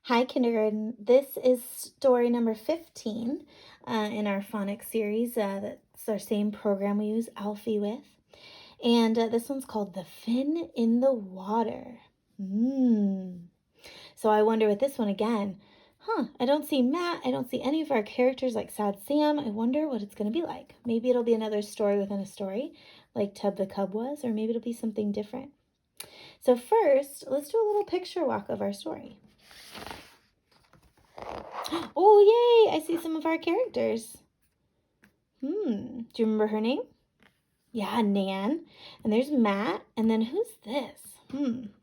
Hi, kindergarten. This is story number 15 in our phonics series. That's our same program we use Alfie with. And this one's called The Fin in the Water. So I wonder with this one again, I don't see Matt. I don't see any of our characters like Sad Sam. I wonder what it's going to be like. Maybe it'll be another story within a story like Tub the Cub was, or maybe it'll be something different. So first, let's do a little picture walk of our story. Oh, yay! I see some of our characters. Do you remember her name? Yeah, Nan. And there's Matt. And then who's this?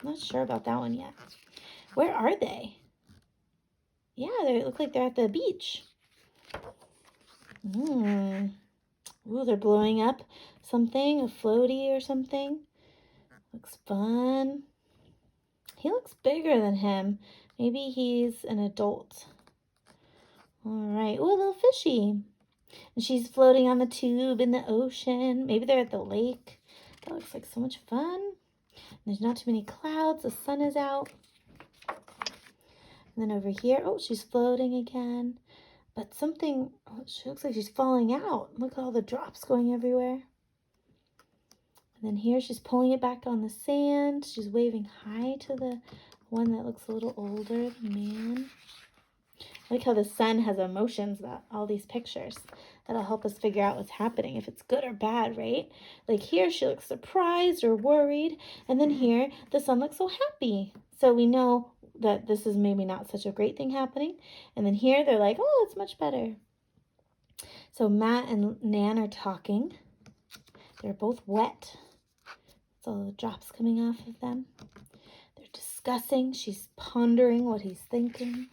Not sure about that one yet. Where are they? Yeah, they look like they're at the beach. Ooh, they're blowing up something, a floaty or something. Looks fun. He looks bigger than him. Maybe he's an adult. All right. Oh, a little fishy. And she's floating on the tube in the ocean. Maybe they're at the lake. That looks like so much fun. And there's not too many clouds. The sun is out. And then over here, oh, she's floating again. But something, she looks like she's falling out. Look at all the drops going everywhere. And then here she's pulling it back on the sand. She's waving hi to the one that looks a little older, the man. I like how the sun has emotions about all these pictures. That'll help us figure out what's happening, if it's good or bad, right? Like here, she looks surprised or worried. And then here, the sun looks so happy. So we know that this is maybe not such a great thing happening. And then here, they're like, oh, it's much better. So Matt and Nan are talking. They're both wet. That's all the drops coming off of them. They're discussing. She's pondering what he's thinking.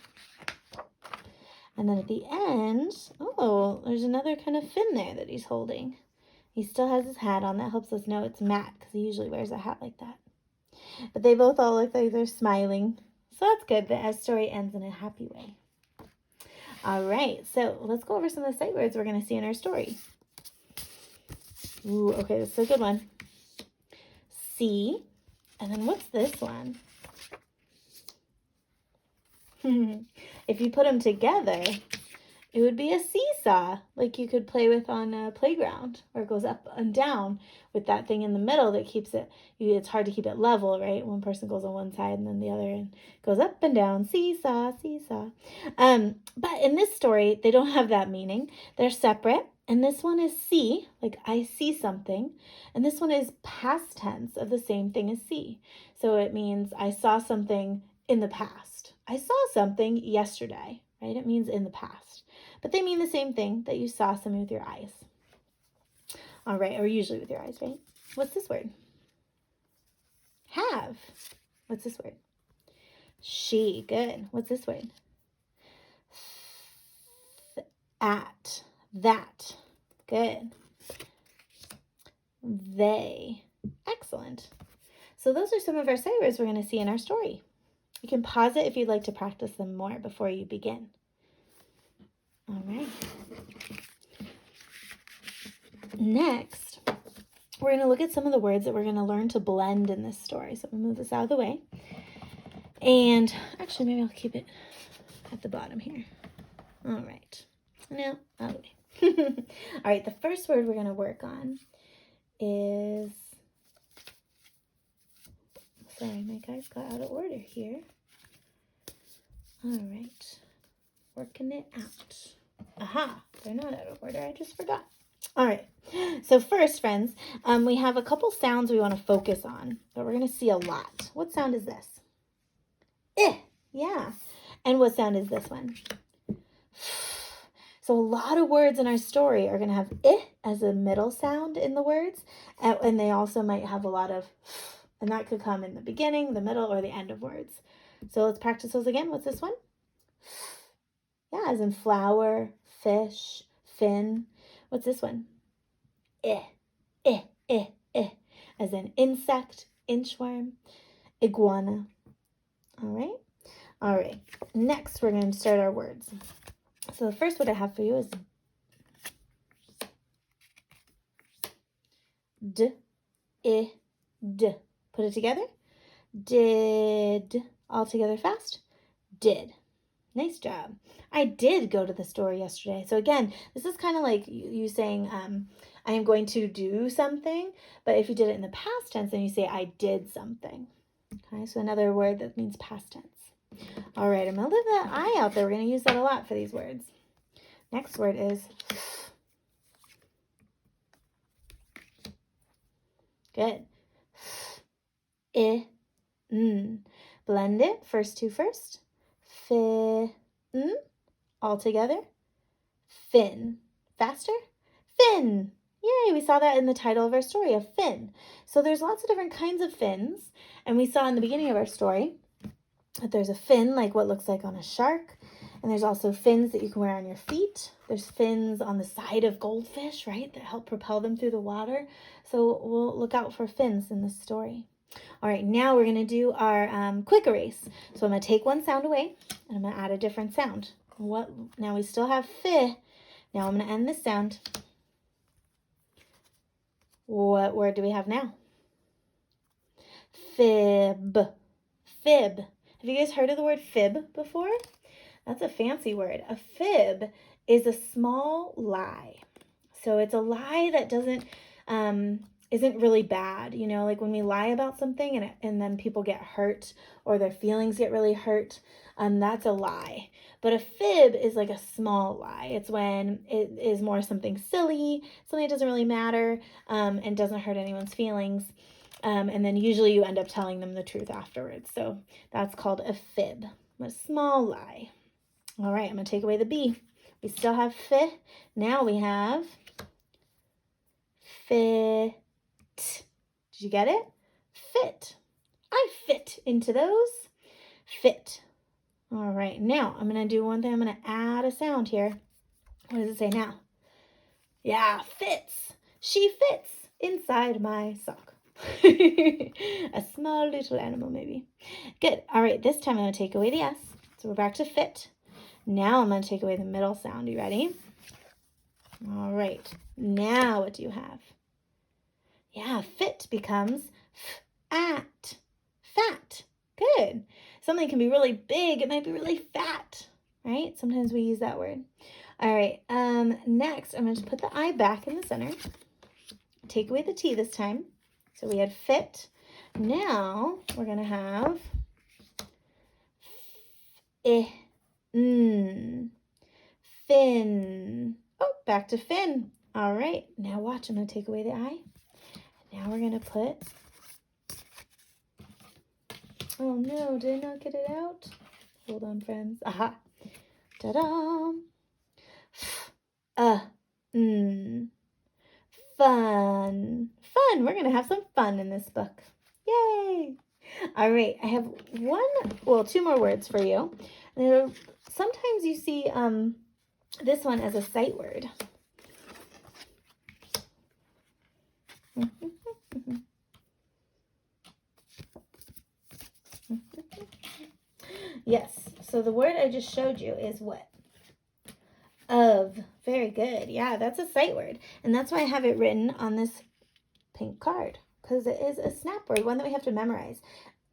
And then at the end, oh, there's another kind of fin there that he's holding. He still has his hat on. That helps us know it's Matt because he usually wears a hat like that. But they both all look like they're smiling. So that's good. The story ends in a happy way. All right, so let's go over some of the sight words we're going to see in our story. Ooh, okay, this is a good one. See. And then what's this one? If you put them together, it would be a seesaw, like you could play with on a playground, where it goes up and down with that thing in the middle that keeps it, it's hard to keep it level, right? One person goes on one side and then the other and goes up and down, seesaw, seesaw. But in this story, they don't have that meaning. They're separate. And this one is see, like I see something. And this one is past tense of the same thing as see. So it means I saw something in the past. I saw something yesterday, right? It means in the past. But they mean the same thing, that you saw something with your eyes. All right, or usually with your eyes, right? What's this word? Have. What's this word? She. Good. What's this word? At. That. Good. They. Excellent. So those are some of our sight words we're going to see in our story. You can pause it if you'd like to practice them more before you begin. All right. Next, we're going to look at some of the words that we're going to learn to blend in this story. So I'm going to move this out of the way. And actually, maybe I'll keep it at the bottom here. All right. Now, out of the way. All right, the first word we're going to work on is... Sorry, my guys got out of order here. All right. Working it out. Aha, they're not out of order. I just forgot. All right. So first, friends, we have a couple sounds we want to focus on, but we're going to see a lot. What sound is this? Yeah. And what sound is this one? So a lot of words in our story are going to have as a middle sound in the words, and they also might have a lot of, and that could come in the beginning, the middle, or the end of words. So let's practice those again. What's this one? Yeah, as in flower, fish, fin. What's this one? As in insect, inchworm, iguana. All right? All right. Next, we're going to start our words. So the first word I have for you is d, d. Put it together. Did. All together fast. Did. Nice job. I did go to the store yesterday. So again, this is kind of like you saying, I am going to do something. But if you did it in the past tense, then you say, I did something. Okay, so another word that means past tense. All right, I'm going to leave that I out there. We're going to use that a lot for these words. Next word is good. Blend it. First two first. Fin. All together. Fin. Faster. Fin. Yay, we saw that in the title of our story, a fin. So there's lots of different kinds of fins. And we saw in the beginning of our story that there's a fin like what looks like on a shark. And there's also fins that you can wear on your feet. There's fins on the side of goldfish, right, that help propel them through the water. So we'll look out for fins in this story. All right, now we're going to do our quick erase. So I'm going to take one sound away, and I'm going to add a different sound. Now we still have fi. Now I'm going to end this sound. What word do we have now? Fib. Fib. Have you guys heard of the word fib before? That's a fancy word. A fib is a small lie. So it's a lie that isn't really bad. You know, like when we lie about something and then people get hurt or their feelings get really hurt, that's a lie. But a fib is like a small lie. It's when it is more something silly, something that doesn't really matter, and doesn't hurt anyone's feelings. And then usually you end up telling them the truth afterwards. So that's called a fib, a small lie. All right, I'm going to take away the B. We still have fi. Now we have fit. Did you get it? Fit. I fit into those. Fit. All right, now I'm going to do one thing. I'm going to add a sound here. What does it say now? Yeah, fits. She fits inside my sock. A small little animal maybe. Good. All right, this time I'm going to take away the S. So we're back to fit. Now I'm going to take away the middle sound. You ready? All right. Now what do you have? Yeah, fit becomes fat. Fat. Good. Something can be really big. It might be really fat, right? Sometimes we use that word. All right. Next, I'm going to put the I back in the center. Take away the T this time. So we had fit. Now we're going to have fin. Oh, back to fin. All right. Now watch. I'm going to take away the I. Now we're going to put... Oh no, did I not get it out? Hold on, friends. Aha. Ta-da. Fun. Fun. We're going to have some fun in this book. Yay. All right. I have two more words for you. Sometimes you see this one as a sight word. Yes, so the word I just showed you is what? Of. Very good. Yeah, that's a sight word. And that's why I have it written on this pink card, because it is a snap word, one that we have to memorize.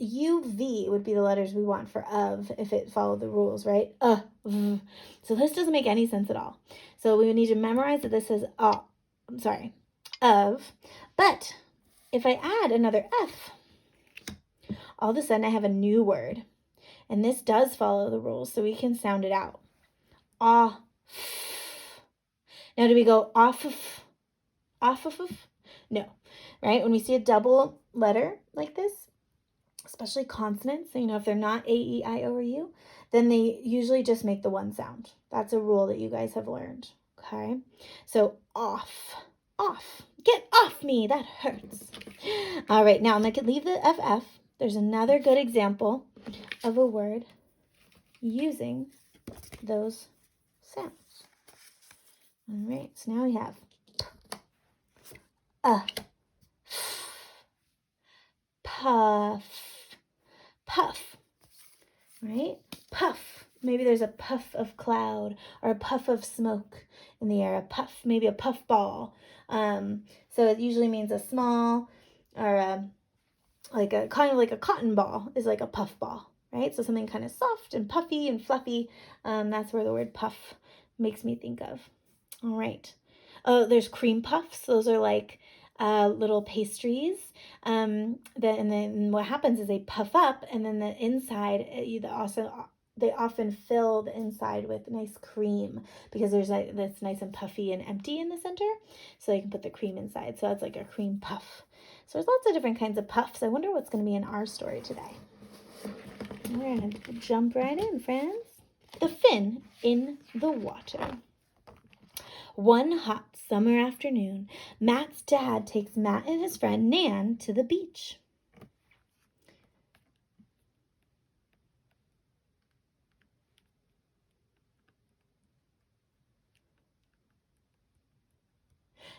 UV would be the letters we want for of if it followed the rules, right? So this doesn't make any sense at all. So we would need to memorize that this is of. But if I add another F, all of a sudden I have a new word. And this does follow the rules, so we can sound it out. Off. Now, do we go off of? Off of? No, right? When we see a double letter like this, especially consonants, so if they're not A, E, I, O, or U, then they usually just make the one sound. That's a rule that you guys have learned, okay? So off, off. Get off me, that hurts. All right, now I'm going to leave the FF. There's another good example of a word using those sounds. All right, so now we have puff, puff, right? Puff. Maybe there's a puff of cloud or a puff of smoke in the air. A puff, maybe a puff ball. So it usually means a small or kind of like a cotton ball is like a puff ball. right? So something kind of soft and puffy and fluffy. That's where the word puff makes me think of. All right. Oh, there's cream puffs. Those are like little pastries. And then what happens is they puff up, and then the inside, they often fill the inside with nice cream because that's nice and puffy and empty in the center. So they can put the cream inside. So that's like a cream puff. So there's lots of different kinds of puffs. I wonder what's going to be in our story today. We're going to jump right in, friends. The fin in the water. One hot summer afternoon, Matt's dad takes Matt and his friend Nan to the beach.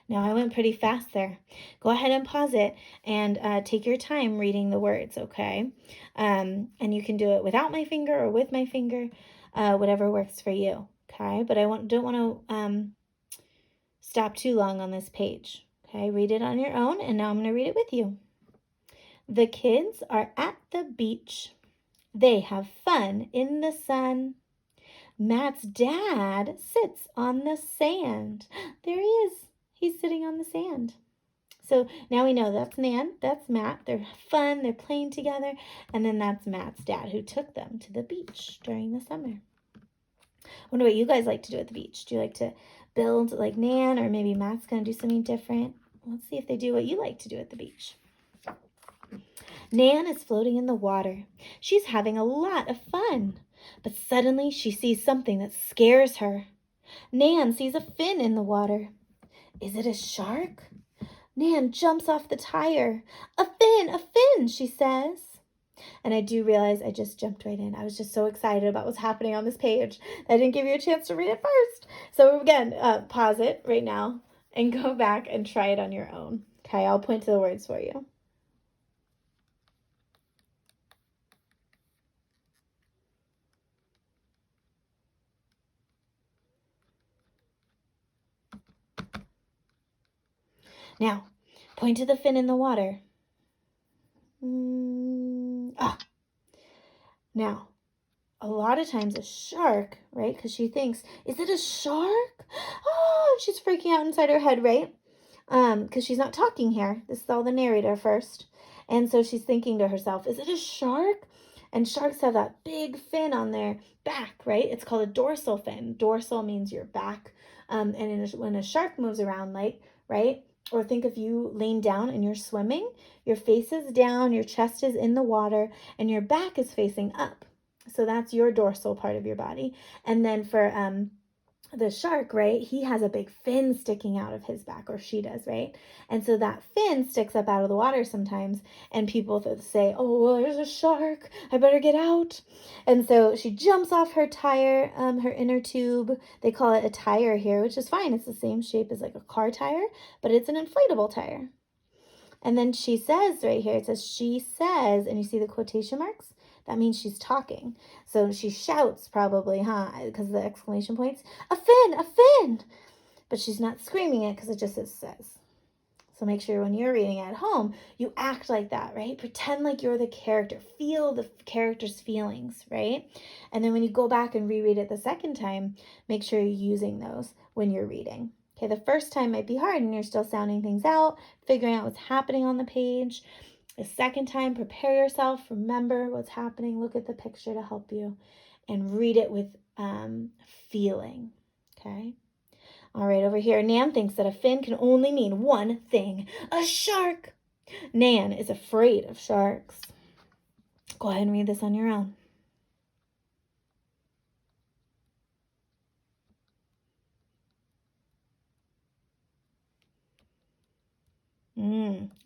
Now, I went pretty fast there. Go ahead and pause it and take your time reading the words, okay? And you can do it without my finger or with my finger, whatever works for you, okay? But I don't want to stop too long on this page, okay? Read it on your own, and now I'm going to read it with you. The kids are at the beach. They have fun in the sun. Matt's dad sits on the sand. There he is. He's sitting on the sand. So now we know that's Nan, that's Matt. They're fun, they're playing together. And then that's Matt's dad who took them to the beach during the summer. I wonder what you guys like to do at the beach. Do you like to build like Nan, or maybe Matt's going to do something different? Let's see if they do what you like to do at the beach. Nan is floating in the water. She's having a lot of fun. But suddenly she sees something that scares her. Nan sees a fin in the water. Is it a shark? Nan jumps off the tire. A fin, she says. And I do realize I just jumped right in. I was just so excited about what's happening on this page. I didn't give you a chance to read it first. So again, pause it right now and go back and try it on your own. Okay, I'll point to the words for you. Now, point to the fin in the water. Now, a lot of times a shark, right? Because she thinks, is it a shark? Oh, she's freaking out inside her head, right? Because she's not talking here. This is all the narrator first. And so she's thinking to herself, is it a shark? And sharks have that big fin on their back, right? It's called a dorsal fin. Dorsal means your back. And when a shark moves around, like, right? Or think if you lean down and you're swimming, your face is down, your chest is in the water, and your back is facing up. So that's your dorsal part of your body. And then for the shark, right, he has a big fin sticking out of his back, or she does, right? And so that fin sticks up out of the water sometimes, and people say, oh, well, there's a shark, I better get out. And so she jumps off her tire, her inner tube. They call it a tire here, which is fine. It's the same shape as like a car tire, but it's an inflatable tire. And then she says right here, it says she says, and you see the quotation marks? That means she's talking. So she shouts probably, because of the exclamation points, a fin. But she's not screaming it because it just says. So make sure when you're reading at home, you act like that, right? Pretend like you're the character. Feel the character's feelings, right? And then when you go back and reread it the second time, make sure you're using those when you're reading. Okay, the first time might be hard and you're still sounding things out, figuring out what's happening on the page. The second time, prepare yourself, remember what's happening, look at the picture to help you, and read it with feeling, okay? All right, over here, Nan thinks that a fin can only mean one thing, a shark. Nan is afraid of sharks. Go ahead and read this on your own.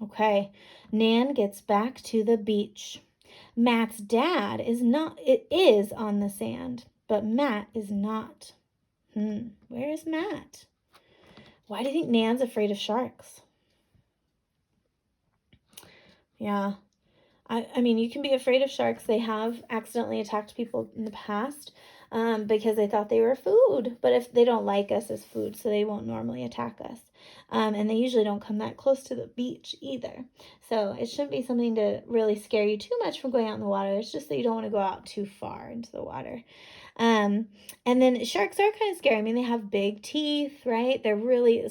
Okay. Nan gets back to the beach. Matt's dad is on the sand, but Matt is not. Where is Matt? Why do you think Nan's afraid of sharks? Yeah. I mean, you can be afraid of sharks. They have accidentally attacked people in the past because they thought they were food. But if they don't like us as food, so they won't normally attack us. And they usually don't come that close to the beach either. So it shouldn't be something to really scare you too much from going out in the water. It's just that you don't want to go out too far into the water. Um, and then sharks are kind of scary. I mean, they have big teeth, right?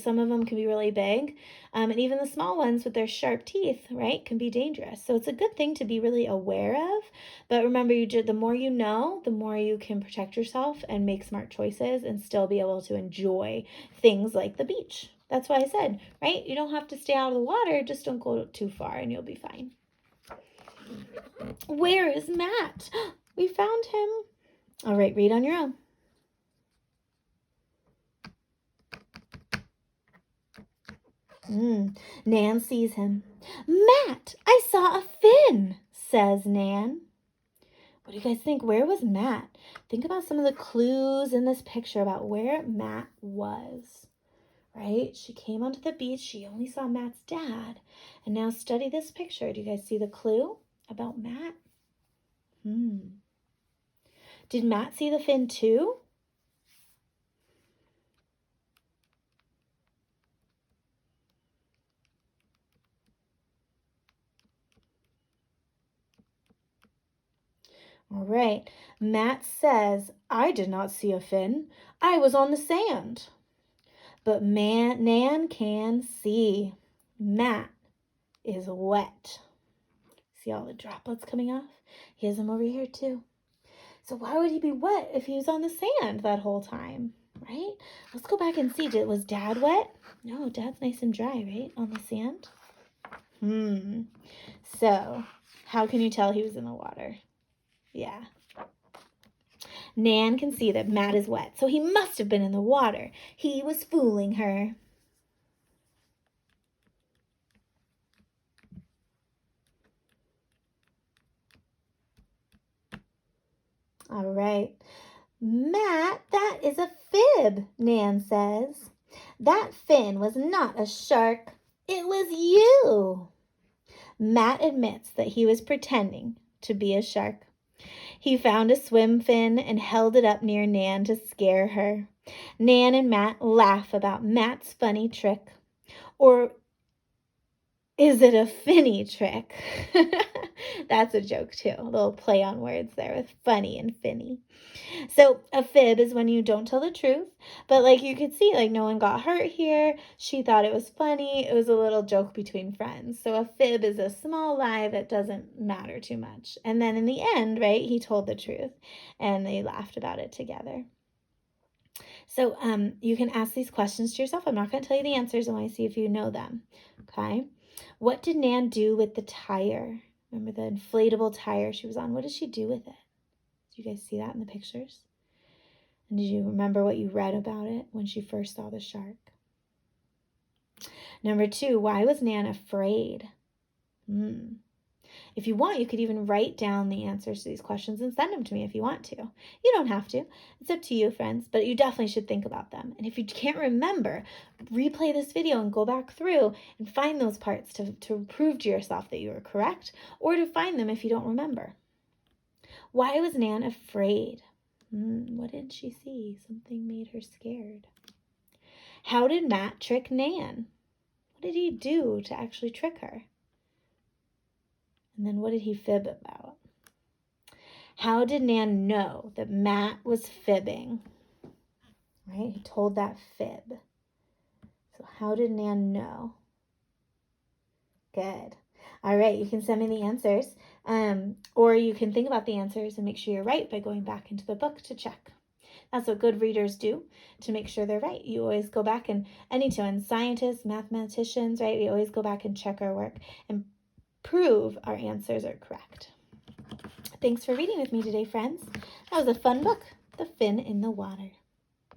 Some of them can be really big. And even the small ones with their sharp teeth, right, can be dangerous. So it's a good thing to be really aware of. But remember, the more you know, the more you can protect yourself and make smart choices and still be able to enjoy things like the beach. That's why I said, right? You don't have to stay out of the water. Just don't go too far and you'll be fine. Where is Matt? We found him. All right, read on your own. Nan sees him. Matt, I saw a fin, says Nan. What do you guys think? Where was Matt? Think about some of the clues in this picture about where Matt was, right? She came onto the beach. She only saw Matt's dad. And now study this picture. Do you guys see the clue about Matt? Did Matt see the fin too? All right. Matt says, I did not see a fin. I was on the sand. But Nan can see. Matt is wet. See all the droplets coming off? He has them over here too. So why would he be wet if he was on the sand that whole time, right? Let's go back and see. Was Dad wet? No, Dad's nice and dry, right? On the sand. So how can you tell he was in the water? Yeah. Nan can see that Matt is wet, so he must have been in the water. He was fooling her. All right. Matt, that is a fib, Nan says. That fin was not a shark. It was you. Matt admits that he was pretending to be a shark. He found a swim fin and held it up near Nan to scare her. Nan and Matt laugh about Matt's funny trick. Or is it a finny trick? That's a joke too. A little play on words there with funny and finny. So a fib is when you don't tell the truth. But like you could see, like no one got hurt here. She thought it was funny. It was a little joke between friends. So a fib is a small lie that doesn't matter too much. And then in the end, right, he told the truth and they laughed about it together. So you can ask these questions to yourself. I'm not going to tell you the answers. I want to see if you know them. Okay. What did Nan do with the tire? Remember the inflatable tire she was on? What did she do with it? Do you guys see that in the pictures? And did you remember what you read about it when she first saw the shark? Number 2, why was Nan afraid? If you want, you could even write down the answers to these questions and send them to me if you want to. You don't have to. It's up to you, friends, but you definitely should think about them. And if you can't remember, replay this video and go back through and find those parts to prove to yourself that you were correct, or to find them if you don't remember. Why was Nan afraid? What did she see? Something made her scared. How did Matt trick Nan? What did he do to actually trick her? And then what did he fib about? How did Nan know that Matt was fibbing? Right? He told that fib. So how did Nan know? Good. All right, you can send me the answers. Or you can think about the answers and make sure you're right by going back into the book to check. That's what good readers do to make sure they're right. You always go back and scientists, mathematicians, right? We always go back and check our work and prove our answers are correct. Thanks for reading with me today, friends. That was a fun book, The Fin in the Water.